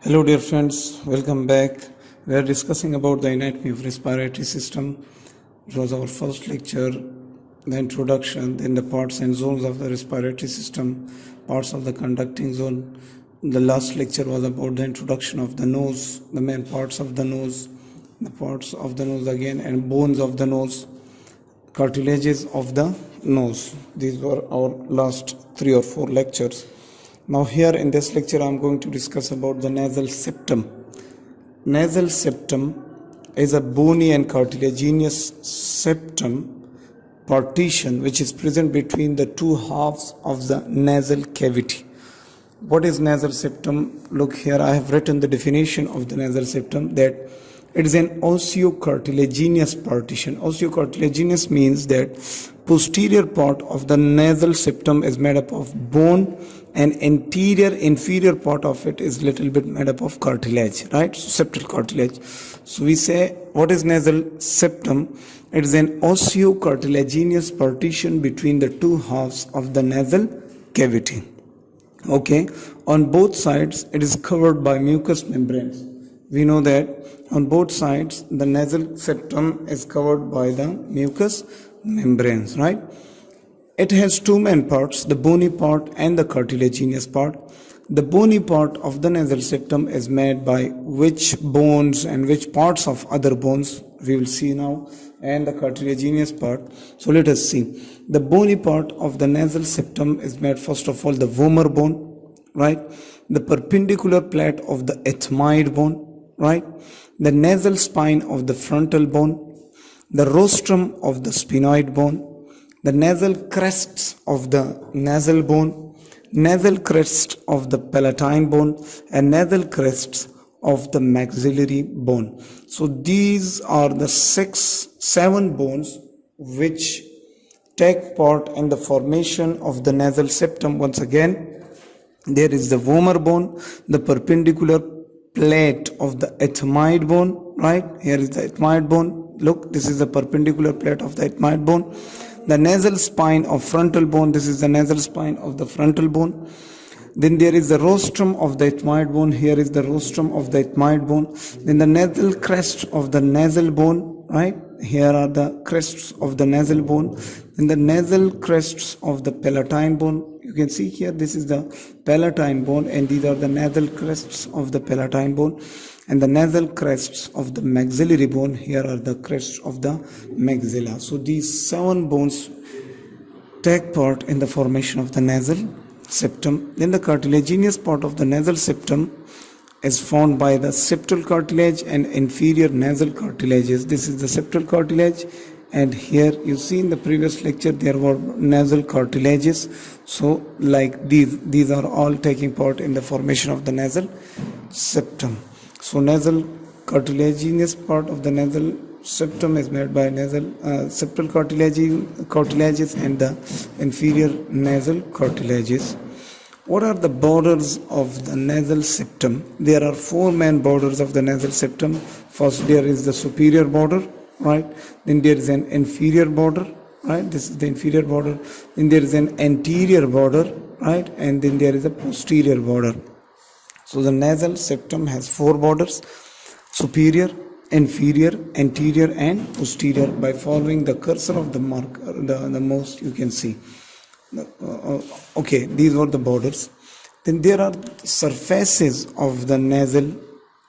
Hello dear friends, welcome back. We are discussing about the anatomy of respiratory system. It was our first lecture, the introduction, then the parts and zones of the respiratory system, parts of the conducting zone. The last lecture was about the introduction of the nose, the main parts of the nose, the parts of the nose again, and bones of the nose, cartilages of the nose. These were our last 3 or 4 lectures. Now here in this lecture I am going to discuss about the nasal septum. Nasal septum is a bony and cartilaginous septum partition which is present between the two halves of the nasal cavity. What is nasal septum? Look here, I have written the definition of the nasal septum, that it is an osteocartilaginous partition. Osteocartilaginous means that posterior part of the nasal septum is made up of bone and inferior part of it is little bit made up of cartilage, right? So septal cartilage. So we say, what is nasal septum? It is an osteocartilaginous partition between the two halves of the nasal cavity. Okay, on both sides it is covered by mucous membranes. We know that on both sides the nasal septum is covered by the mucous membranes, right? It has two main parts, the bony part and the cartilaginous part. The bony part of the nasal septum is made by which bones and which parts of other bones we will see now, and the cartilaginous part. So let us see. The bony part of the nasal septum is made first of all the vomer bone, right? The perpendicular plate of the ethmoid bone, right? The nasal spine of the frontal bone, the rostrum of the sphenoid bone, the nasal crests of the nasal bone, nasal crest of the palatine bone, and nasal crests of the maxillary bone. So these are the 7 bones which take part in the formation of the nasal septum. Once again, there is the vomer bone, the perpendicular plate of the ethmoid bone, right? Here is the ethmoid bone. Look, this is the perpendicular plate of the ethmoid bone. The nasal spine of frontal bone, this is the nasal spine of the frontal bone. Then there is the rostrum of the ethmoid bone, here is the rostrum of the ethmoid bone. Then the nasal crest of the nasal bone, right? Here are the crests of the nasal bone. Then the nasal crests of the palatine bone. You can see here, this is the palatine bone, and these are the nasal crests of the palatine bone. And the nasal crests of the maxillary bone, here are the crests of the maxilla. So these 7 bones take part in the formation of the nasal septum. Then the cartilaginous part of the nasal septum is formed by the septal cartilage and inferior nasal cartilages. This is the septal cartilage, and here you see in the previous lecture there were nasal cartilages. So like these are all taking part in the formation of the nasal septum. So nasal cartilaginous part of the nasal septum is made by nasal septal cartilages and the inferior nasal cartilages. What are the borders of the nasal septum? There are 4 main borders of the nasal septum. First, there is the superior border, right? Then there is an inferior border, right? This is the inferior border. Then there is an anterior border, right? And then there is a posterior border. So the nasal septum has 4 borders: superior, inferior, anterior and posterior. By following the cursor of the marker, the most you can see. Okay, these were the borders. Then there are surfaces of the nasal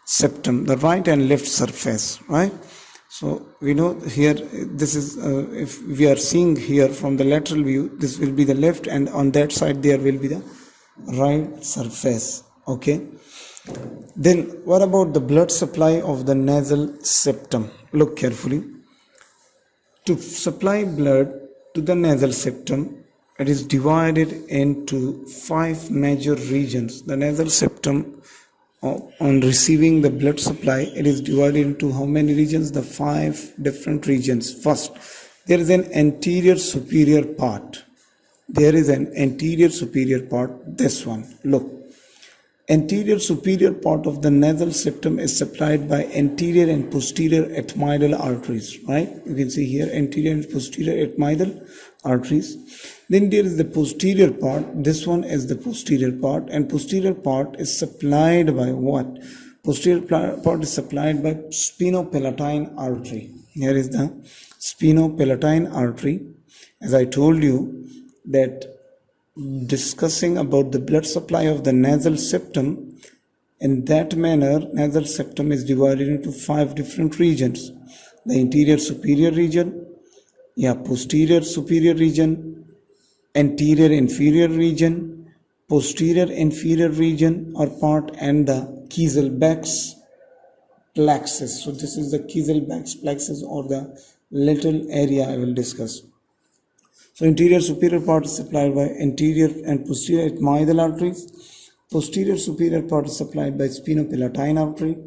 septum, the right and left surface, right? So we know here, this is if we are seeing here from the lateral view, this will be the left, and on that side there will be the right surface. Okay, then what about the blood supply of the nasal septum? Look carefully. To supply blood to the nasal septum, it is divided into 5 major regions. The nasal septum, on receiving the blood supply, it is divided into how many regions? The 5 different regions. First, there is an anterior superior part. There is an anterior superior part, this one. Look. Anterior superior part of the nasal septum is supplied by anterior and posterior ethmoidal arteries, right? You can see here anterior and posterior ethmoidal arteries. Then there is the posterior part. This one is the posterior part, and posterior part is supplied by what? Posterior part is supplied by spinopalatine artery. Here is the spinopalatine artery. As I told you that discussing about the blood supply of the nasal septum, in that manner nasal septum is divided into 5 different regions: the anterior superior region, posterior superior region, anterior inferior region, posterior inferior region or part, and the Kieselbeck's plexus. So this is the Kieselbeck's plexus, or the little area I will discuss. So anterior superior part is supplied by anterior and posterior ethmoidal arteries. Posterior superior part is supplied by spinopalatine artery.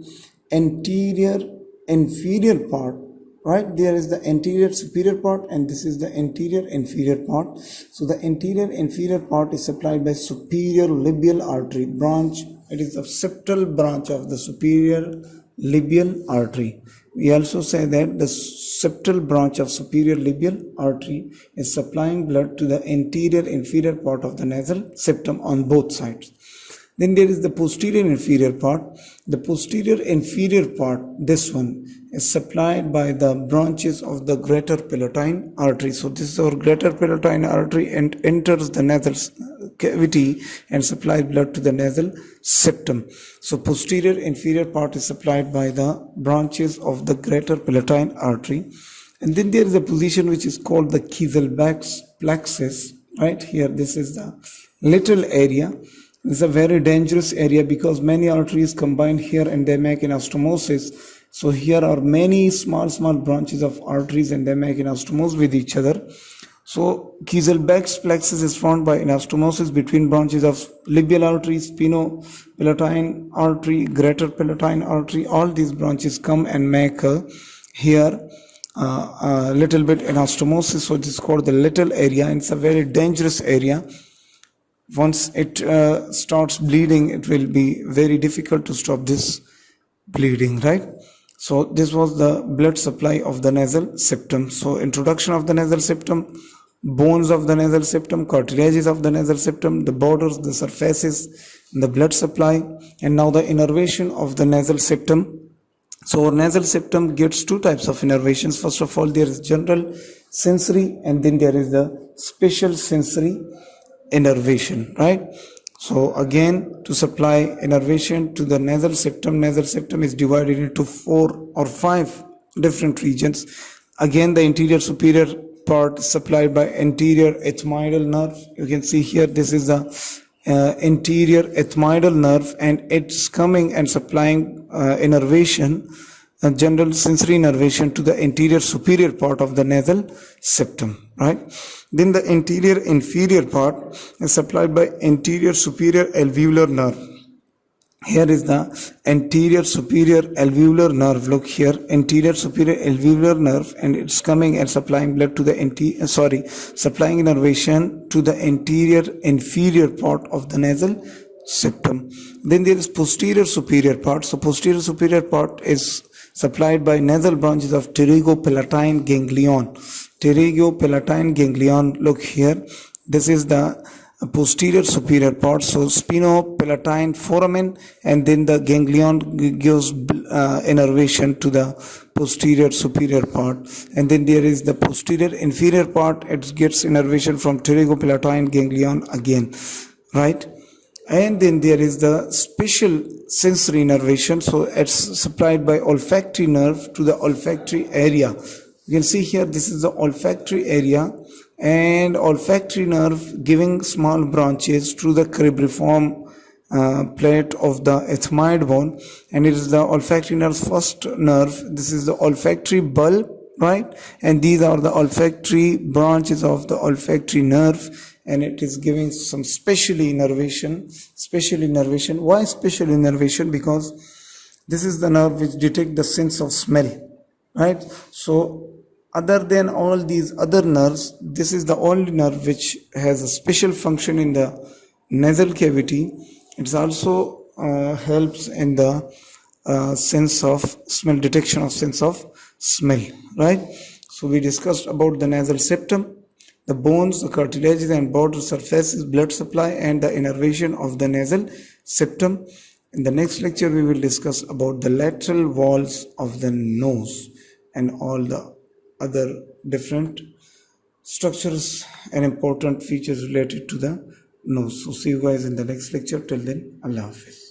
Anterior inferior part, right, there is the anterior superior part and this is the anterior inferior part. So the anterior inferior part is supplied by superior labial artery branch. It is a septal branch of the superior labial artery. We also say that the septal branch of superior labial artery is supplying blood to the anterior inferior part of the nasal septum on both sides. Then there is the posterior inferior part. The posterior inferior part, this one, is supplied by the branches of the greater palatine artery. So this is our greater palatine artery and enters the nasal cavity and supplies blood to the nasal septum. So posterior inferior part is supplied by the branches of the greater palatine artery. And then there is a position which is called the Kieselbeck's plexus. Right here, this is the little area. It's a very dangerous area because many arteries combine here and they make anastomosis. So here are many small branches of arteries and they make anastomosis with each other. So Kieselbeck's plexus is formed by anastomosis between branches of labial artery, spinopalatine artery, greater palatine artery. All these branches come and make here a little bit anastomosis. So this is called the little area, and it's a very dangerous area. Once it starts bleeding, it will be very difficult to stop this bleeding, right? So this was the blood supply of the nasal septum. So introduction of the nasal septum, bones of the nasal septum, cartilages of the nasal septum, the borders, the surfaces, the blood supply, and now the innervation of the nasal septum. So our nasal septum gets 2 types of innervations. First of all, there is general sensory and then there is the special sensory innervation, right? So again, to supply innervation to the nasal septum is divided into 4 or 5 different regions. Again, the anterior superior part is supplied by anterior ethmoidal nerve. You can see here, this is the anterior ethmoidal nerve, and it's coming and supplying innervation, general sensory innervation to the anterior superior part of the nasal septum, right? Then the anterior inferior part is supplied by anterior superior alveolar nerve. Here is the anterior superior alveolar nerve. Look here, anterior superior alveolar nerve, and it's coming and supplying blood to the supplying innervation to the anterior inferior part of the nasal septum. Then there is posterior superior part. So posterior superior part is supplied by nasal branches of pterygopalatine ganglion. Pterygopalatine ganglion, look here, this is the posterior superior part. So spinopalatine foramen, and then the ganglion gives innervation to the posterior superior part. And then there is the posterior inferior part, it gets innervation from pterygopalatine ganglion again, right? And then there is the special sensory innervation. So it's supplied by olfactory nerve to the olfactory area. You can see here, this is the olfactory area, and olfactory nerve giving small branches through the cribriform plate of the ethmoid bone, and it is the olfactory nerve's first nerve. This is the olfactory bulb, right? And these are the olfactory branches of the olfactory nerve, and it is giving some special innervation. Why special innervation? Because this is the nerve which detects the sense of smell, right? So other than all these other nerves, this is the only nerve which has a special function in the nasal cavity. It also helps in the sense of smell, detection of sense of smell, right? So we discussed about the nasal septum. the bones, the cartilages and border surfaces, blood supply and the innervation of the nasal septum. In the next lecture we will discuss about the lateral walls of the nose and all the other different structures and important features related to the nose. So see you guys in the next lecture. Till then, Allah Hafiz.